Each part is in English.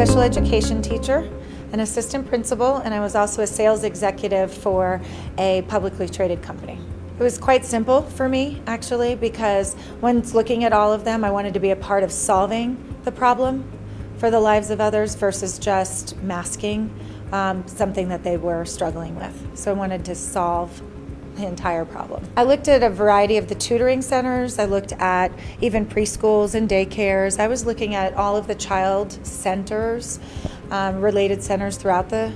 special education teacher, an assistant principal, and I was also a sales executive for a publicly traded company. It was quite simple for me, actually, because when looking at all of them, I wanted to be a part of solving the problem for the lives of others versus just masking something that they were struggling with. So I wanted to solve the entire problem. I looked at a variety of the tutoring centers. I looked at even preschools and daycares. I was looking at all of the child centers, related centers throughout the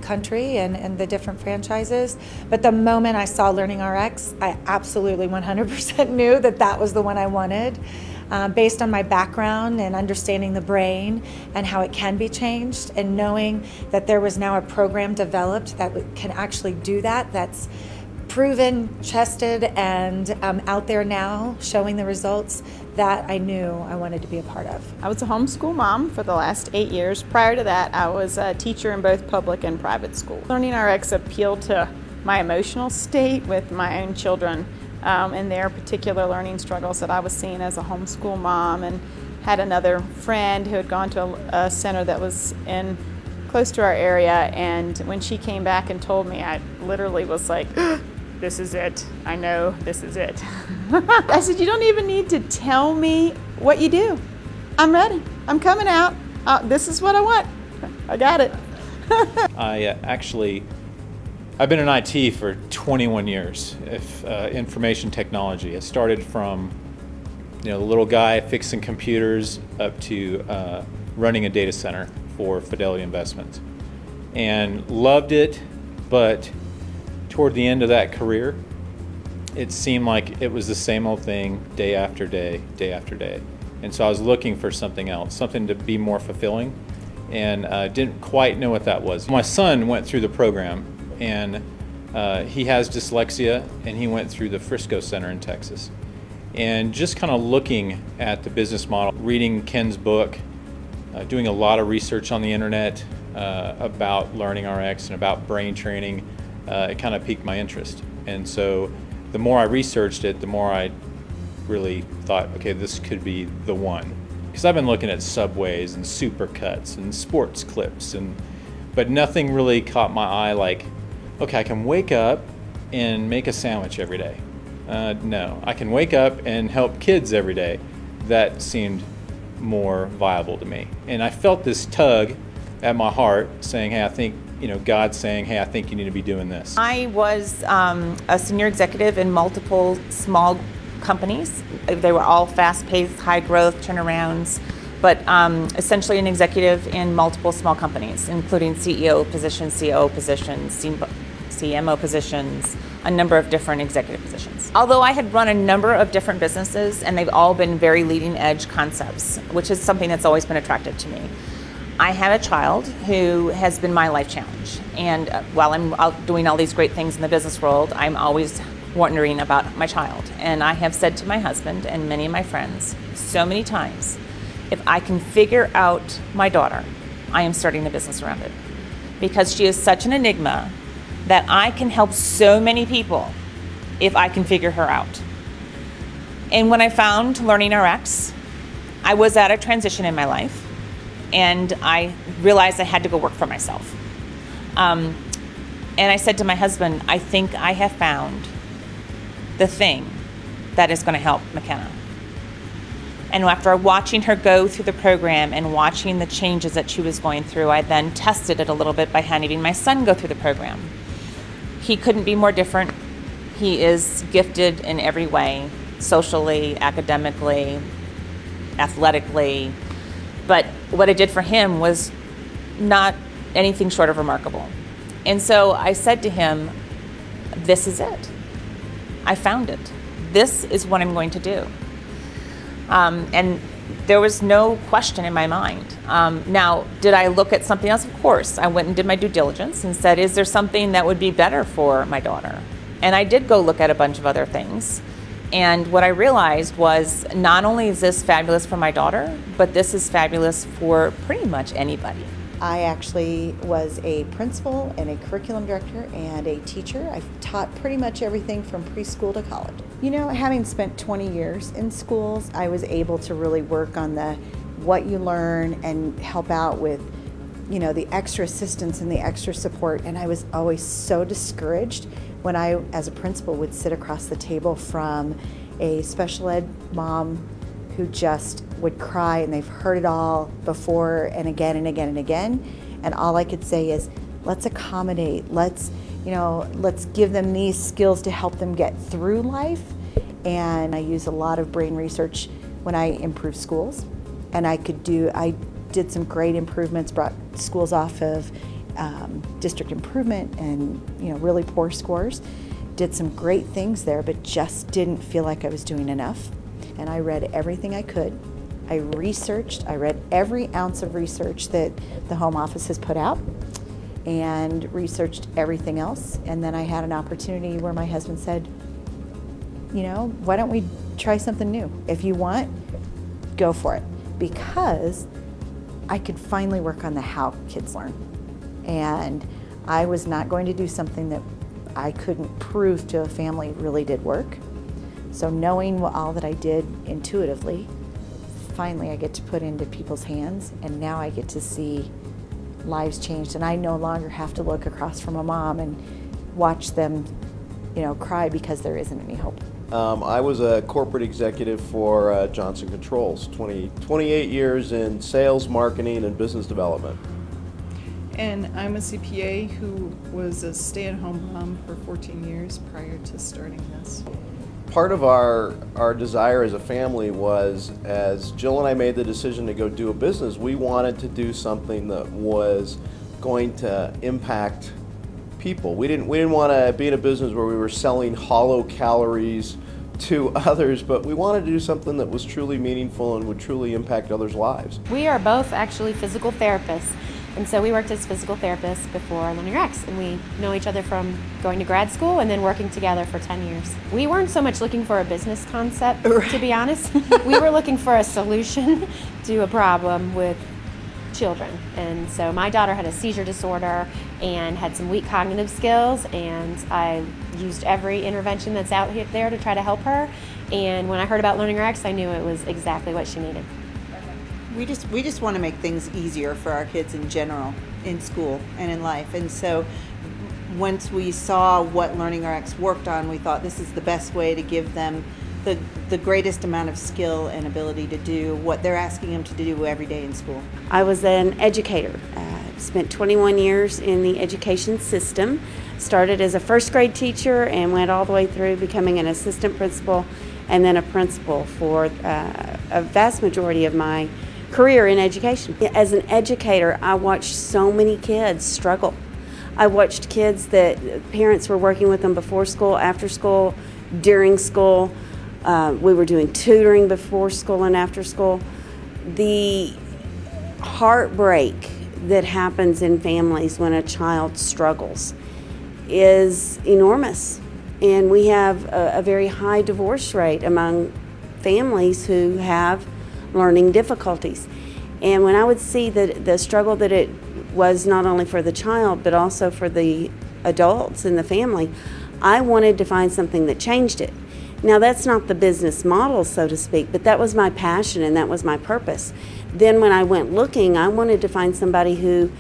country and the different franchises. But the moment I saw LearningRx, I absolutely 100% knew that that was the one I wanted. Based on my background and understanding the brain and how it can be changed, and knowing that there was now a program developed that can actually do that, that's proven, tested, and out there now showing the results, that I knew I wanted to be a part of. I was a homeschool mom for the last 8 years. Prior to that, I was a teacher in both public and private school. LearningRx appealed to my emotional state with my own children and their particular learning struggles that I was seeing as a homeschool mom, and had another friend who had gone to a center that was close to our area, and when she came back and told me, I literally was like, this is it. I know this is it. I said, you don't even need to tell me what you do. I'm ready. I'm coming out. This is what I want. I got it. I've been in IT for 21 years, information technology. I started from the little guy fixing computers up to running a data center for Fidelity Investments, and loved it, but toward the end of that career, it seemed like it was the same old thing day after day, day after day. And so I was looking for something else, something to be more fulfilling, and didn't quite know what that was. My son went through the program, and he has dyslexia, and he went through the Frisco Center in Texas. And just kind of looking at the business model, reading Ken's book, doing a lot of research on the internet about LearningRx and about brain training, it kind of piqued my interest. And so the more I researched it, the more I really thought, okay, this could be the one. Because I've been looking at Subways and Supercuts and sports clips, but nothing really caught my eye like, okay, I can wake up and make a sandwich every day. No, I can wake up and help kids every day. That seemed more viable to me. And I felt this tug at my heart saying, hey, I think, God's saying, hey, I think you need to be doing this. I was a senior executive in multiple small companies. They were all fast-paced, high-growth turnarounds, but essentially an executive in multiple small companies, including CEO positions, COO positions, CMO positions, a number of different executive positions. Although I had run a number of different businesses, and they've all been very leading-edge concepts, which is something that's always been attractive to me. I have a child who has been my life challenge, and while I'm out doing all these great things in the business world, I'm always wondering about my child. And I have said to my husband and many of my friends so many times, if I can figure out my daughter, I am starting a business around it, because she is such an enigma that I can help so many people if I can figure her out. And when I found LearningRx, I was at a transition in my life, and I realized I had to go work for myself. And I said to my husband, I think I have found the thing that is going to help McKenna. And after watching her go through the program and watching the changes that she was going through, I then tested it a little bit by having my son go through the program. He couldn't be more different. He is gifted in every way, socially, academically, athletically. But what I did for him was not anything short of remarkable. And so I said to him, this is it. I found it. This is what I'm going to do. And there was no question in my mind. Now, did I look at something else? Of course. I went and did my due diligence and said, is there something that would be better for my daughter? And I did go look at a bunch of other things. And what I realized was, not only is this fabulous for my daughter, but this is fabulous for pretty much anybody. I actually was a principal and a curriculum director and a teacher. I've taught pretty much everything from preschool to college. Having spent 20 years in schools, I was able to really work on the what you learn and help out with, the extra assistance and the extra support. And I was always so discouraged when I, as a principal, would sit across the table from a special ed mom who just would cry, and they've heard it all before and again and again and again. And all I could say is, let's accommodate, let's give them these skills to help them get through life. And I use a lot of brain research when I improve schools. And I did some great improvements, brought schools off of district improvement and really poor scores. Did some great things there, but just didn't feel like I was doing enough. And I read everything I could. I read every ounce of research that the home office has put out, and researched everything else. And then I had an opportunity where my husband said, why don't we try something new? If you want, go for it. Because I could finally work on the how kids learn. And I was not going to do something that I couldn't prove to a family really did work. So knowing all that I did intuitively, finally I get to put into people's hands, and now I get to see lives changed. And I no longer have to look across from a mom and watch them, cry because there isn't any hope. I was a corporate executive for Johnson Controls, 28 years in sales, marketing, and business development. And I'm a CPA who was a stay-at-home mom for 14 years prior to starting this. Part of our desire as a family was, as Jill and I made the decision to go do a business, we wanted to do something that was going to impact people. We didn't want to be in a business where we were selling hollow calories to others, but we wanted to do something that was truly meaningful and would truly impact others' lives. We are both actually physical therapists, and so we worked as physical therapists before LearningRx, and we know each other from going to grad school and then working together for 10 years. We weren't so much looking for a business concept, to be honest. We were looking for a solution to a problem with children. And so my daughter had a seizure disorder and had some weak cognitive skills, and I used every intervention that's out there to try to help her. And when I heard about LearningRx, I knew it was exactly what she needed. We just want to make things easier for our kids in general, in school and in life. And so once we saw what LearningRx worked on, we thought this is the best way to give them the greatest amount of skill and ability to do what they're asking them to do every day in school. I was an educator. Spent 21 years in the education system. Started as a first grade teacher and went all the way through becoming an assistant principal and then a principal for a vast majority of my career in education. As an educator, I watched so many kids struggle. I watched kids that parents were working with them before school, after school, during school. We were doing tutoring before school and after school. The heartbreak that happens in families when a child struggles is enormous. And we have a very high divorce rate among families who have learning difficulties. And when I would see the struggle that it was not only for the child but also for the adults in the family, I wanted to find something that changed it. Now that's not the business model, so to speak, but that was my passion and that was my purpose. Then when I went looking, I wanted to find somebody who,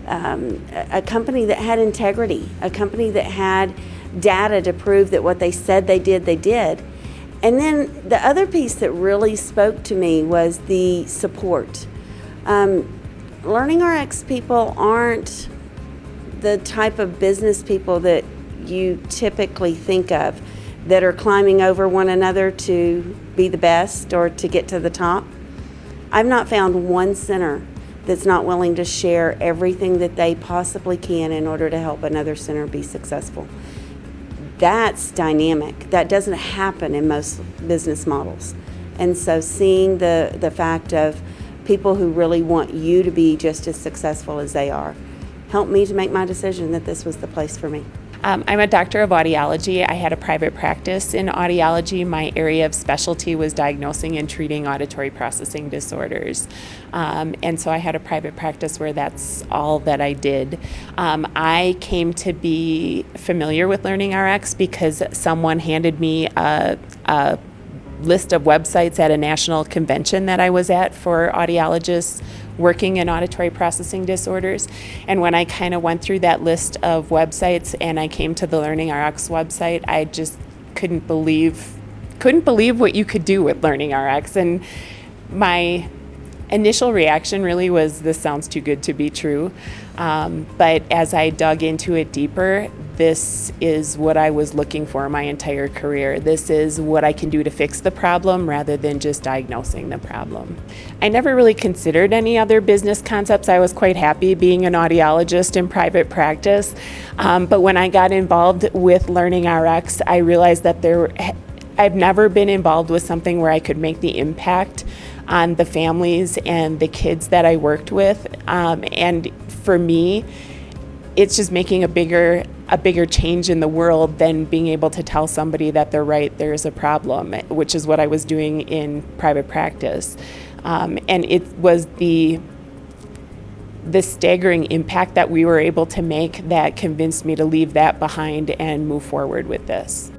a company that had integrity, a company that had data to prove that what they said they did, they did. And then the other piece that really spoke to me was the support. LearningRx people aren't the type of business people that you typically think of, that are climbing over one another to be the best or to get to the top. I've not found one center that's not willing to share everything that they possibly can in order to help another center be successful. That's dynamic. That doesn't happen in most business models. And so seeing the fact of people who really want you to be just as successful as they are helped me to make my decision that this was the place for me. I'm a doctor of audiology. I had a private practice in audiology. My area of specialty was diagnosing and treating auditory processing disorders. And so I had a private practice where that's all that I did. I came to be familiar with LearningRx because someone handed me a list of websites at a national convention that I was at for audiologists working in auditory processing disorders. And when I kind of went through that list of websites and I came to the LearningRx website, I just couldn't believe what you could do with LearningRx. And my initial reaction really was, this sounds too good to be true. But as I dug into it deeper, this is what I was looking for my entire career. This is what I can do to fix the problem rather than just diagnosing the problem. I never really considered any other business concepts. I was quite happy being an audiologist in private practice. But when I got involved with LearningRx, I realized that I've never been involved with something where I could make the impact on the families and the kids that I worked with. And for me, it's just making a bigger change in the world than being able to tell somebody that they're right, there's a problem, which is what I was doing in private practice. And it was the staggering impact that we were able to make that convinced me to leave that behind and move forward with this.